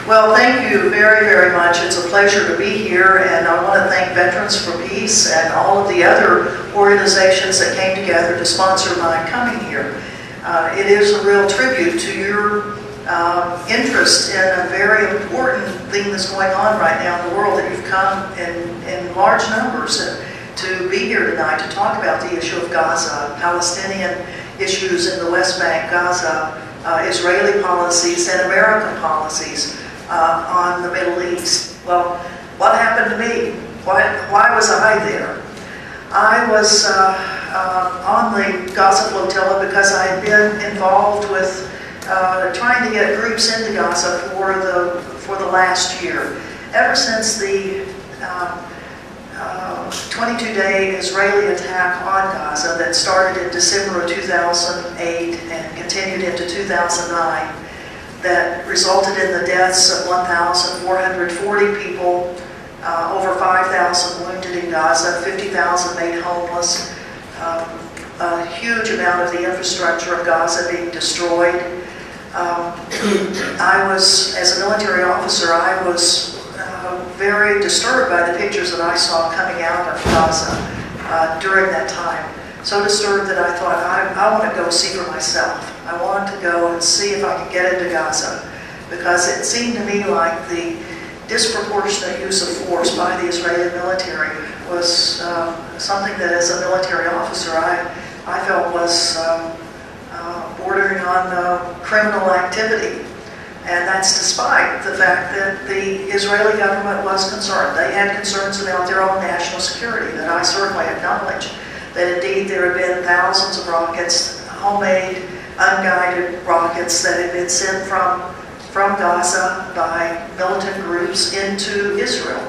Well, thank you very, very much. It's a pleasure to be here, and I want to thank Veterans for Peace and all of the other organizations that came together to sponsor my coming here. It is a real tribute to your interest in a very important thing that's going on right now in the world, that you've come in large numbers to be here tonight to talk about the issue of Gaza, Palestinian issues in the West Bank, Gaza, Israeli policies and American policies on the Middle East. Well, what happened to me? Why was I there? I was on the Gaza Flotilla because I had been involved with trying to get groups into Gaza for the last year. Ever since the 22-day Israeli attack on Gaza that started in December of 2008 and continued into 2009, that resulted in the deaths of 1,440 people, over 5,000 wounded in Gaza, 50,000 made homeless, a huge amount of the infrastructure of Gaza being destroyed. I was, as a military officer, I was very disturbed by the pictures that I saw coming out of Gaza during that time. So disturbed that I thought, I want to go see for myself. I wanted to go and see if I could get into Gaza, because it seemed to me like the disproportionate use of force by the Israeli military was something that, as a military officer, I felt was bordering on criminal activity. And that's despite the fact that the Israeli government was concerned. They had concerns about their own national security that I certainly acknowledge. That indeed there have been thousands of rockets, homemade, unguided rockets that had been sent from Gaza by militant groups into Israel.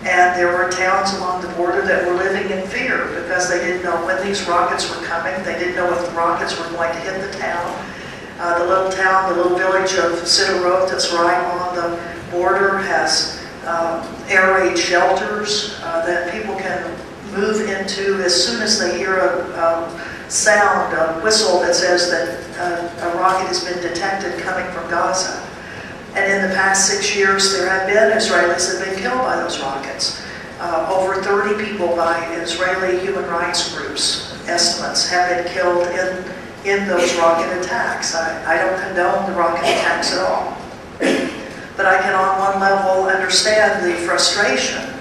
And there were towns along the border that were living in fear because they didn't know when these rockets were coming. They didn't know if the rockets were going to hit the town. The little town, the little village of Sderot, that's right on the border, has air raid shelters that people can move into as soon as they hear a sound, a whistle that says that a rocket has been detected coming from Gaza. And in the past 6 years, there have been Israelis that have been killed by those rockets. Over 30 people by Israeli human rights groups, estimates, have been killed in those rocket attacks. I don't condone the rocket attacks at all. But I can on one level understand the frustration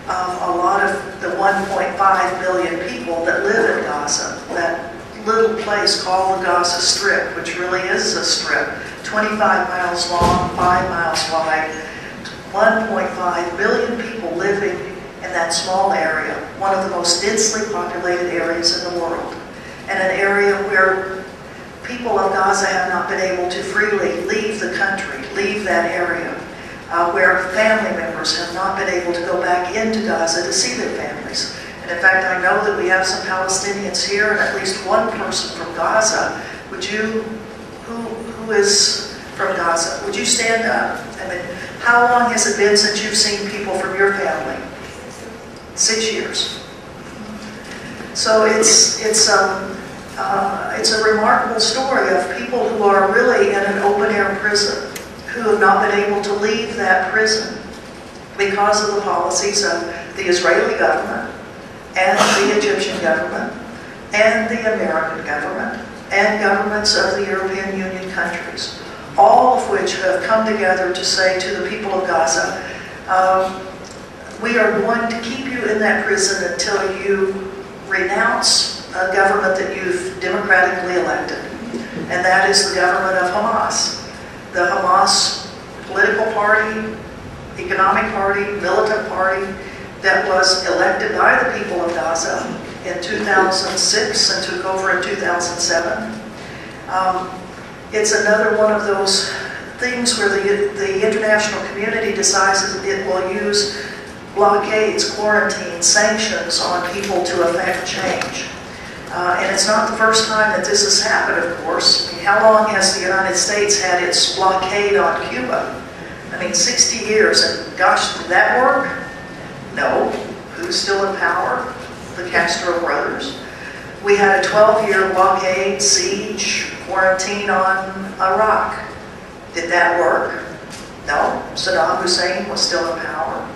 of a lot of the 1.5 billion people that live in Gaza, that little place called the Gaza Strip, which really is a strip, 25 miles long, 5 miles wide, 1.5 billion people living in that small area, one of the most densely populated areas in the world, and an area where people of Gaza have not been able to freely leave the country, leave that area, where family members have not been able to go back into Gaza to see their families. And in fact, I know that we have some Palestinians here and at least one person from Gaza. Would you, who is from Gaza, would you stand up? I mean, how long has it been since you've seen people from your family? 6 years. So it's a remarkable story of people who are really in an open-air prison, who have not been able to leave that prison because of the policies of the Israeli government and the Egyptian government and the American government and governments of the European Union countries, all of which have come together to say to the people of Gaza, we are going to keep you in that prison until you renounce a government that you've democratically elected, and that is the government of Hamas. The Hamas political party, economic party, militant party that was elected by the people of Gaza in 2006 and took over in 2007. It's another one of those things where the international community decides it will use blockades, quarantines, sanctions on people to effect change. And it's not the first time that this has happened, of course. I mean, how long has the United States had its blockade on Cuba? I mean, 60 years, and gosh, did that work? No. Who's still in power? The Castro brothers. We had a 12-year blockade, siege, quarantine on Iraq. Did that work? No, Saddam Hussein was still in power.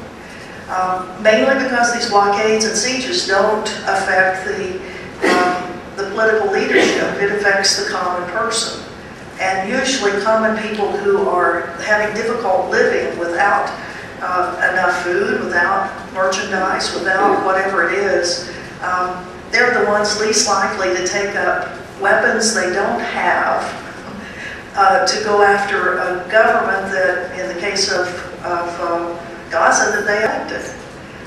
Mainly because these blockades and sieges don't affect the political leadership. It affects the common person. And usually common people who are having difficult living without enough food, without merchandise, without whatever it is, they're the ones least likely to take up weapons they don't have to go after a government that, in the case of Gaza, that they elected.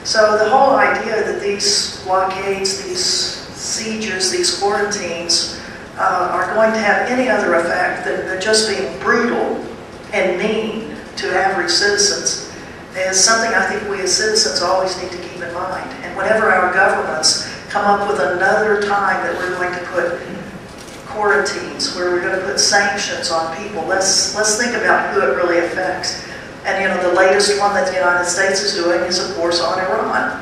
So the whole idea that these blockades, these sieges, these quarantines are going to have any other effect than just being brutal and mean to average citizens is something I think we as citizens always need to keep in mind. And whenever our governments come up with another time that we're going to put quarantines, where we're going to put sanctions on people, let's think about who it really affects. And the latest one that the United States is doing is, of course, on Iran.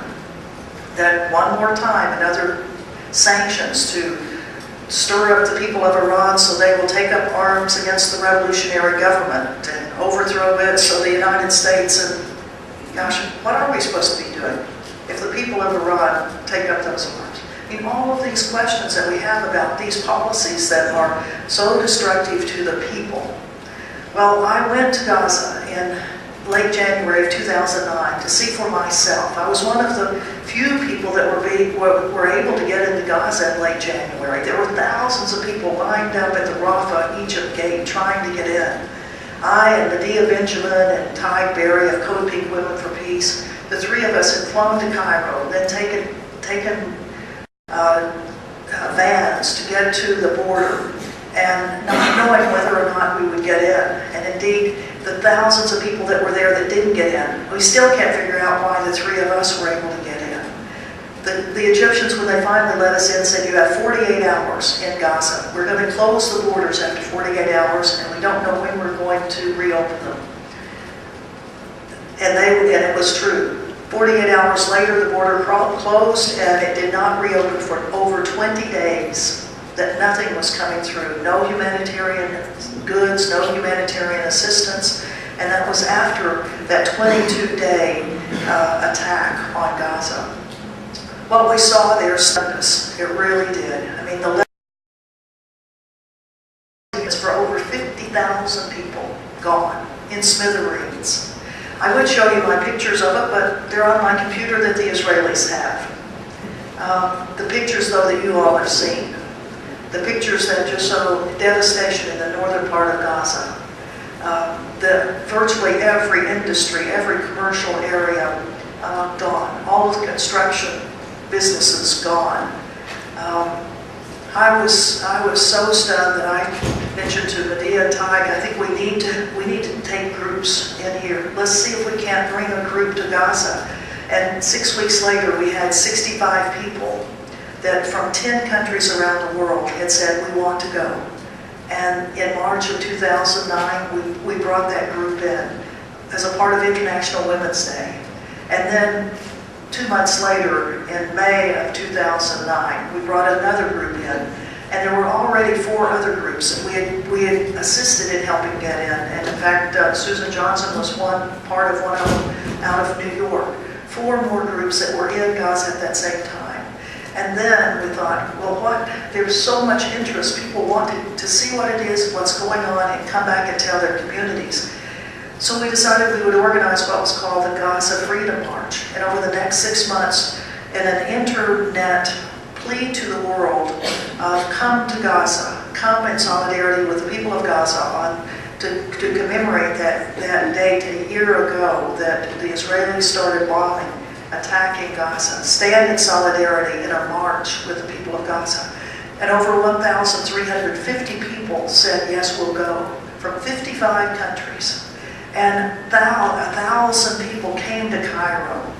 That one more time, another sanctions to stir up the people of Iran so they will take up arms against the revolutionary government and overthrow it. So the United States, and gosh, what are we supposed to be doing if the people of Iran take up those arms? I mean, all of these questions that we have about these policies that are so destructive to the people. Well, I went to Gaza in late January of 2009 to see for myself. I was one of the few people that were able to get into Gaza in late January. There were thousands of people lined up at the Rafah, Egypt gate trying to get in. I and Medea Benjamin and Ty Berry of Code Pink Women for Peace, the three of us had flown to Cairo, then taken vans to get to the border, and not knowing whether or not we would get in. And indeed, the thousands of people that were there that didn't get in, we still can't figure out why the three of us were able to get in. The Egyptians, when they finally let us in, said, you have 48 hours in Gaza. We're going to close the borders after 48 hours, and we don't know when we're going to reopen them. And it was true. 48 hours later, the border closed, and it did not reopen for over 20 days. That nothing was coming through. No humanitarian goods, no humanitarian assistance. And that was after that 22-day attack on Gaza. What we saw there stunned us. It really did. I mean, the is for over 50,000 people gone in smithereens. I would show you my pictures of it, but they're on my computer that the Israelis have. The pictures, though, that you all have seen. The pictures that just show devastation in the northern part of Gaza. Virtually every industry, every commercial area gone. All of the construction businesses gone. I was so stunned that I mentioned to Medea and Ty, I think we need to take groups in here. Let's see if we can't bring a group to Gaza. And 6 weeks later, we had 65 people that from 10 countries around the world had said, we want to go. And in March of 2009, we brought that group in as a part of International Women's Day. And then 2 months later, in May of 2009, we brought another group in. And there were already 4 other groups that we had assisted in helping get in. And in fact, Susan Johnson was part of one of them out of New York. 4 more groups that were in Gaza at that same time. And then we thought, well, there's so much interest. People wanted to see what it is, what's going on, and come back and tell their communities. So we decided we would organize what was called the Gaza Freedom March. And over the next 6 months, in an internet plea to the world of come to Gaza, come in solidarity with the people of Gaza to commemorate that date a year ago that the Israelis started bombing, attacking Gaza. Stand in solidarity in a march with the people of Gaza. And over 1,350 people said, yes, we'll go, from 55 countries. And 1,000 people came to Cairo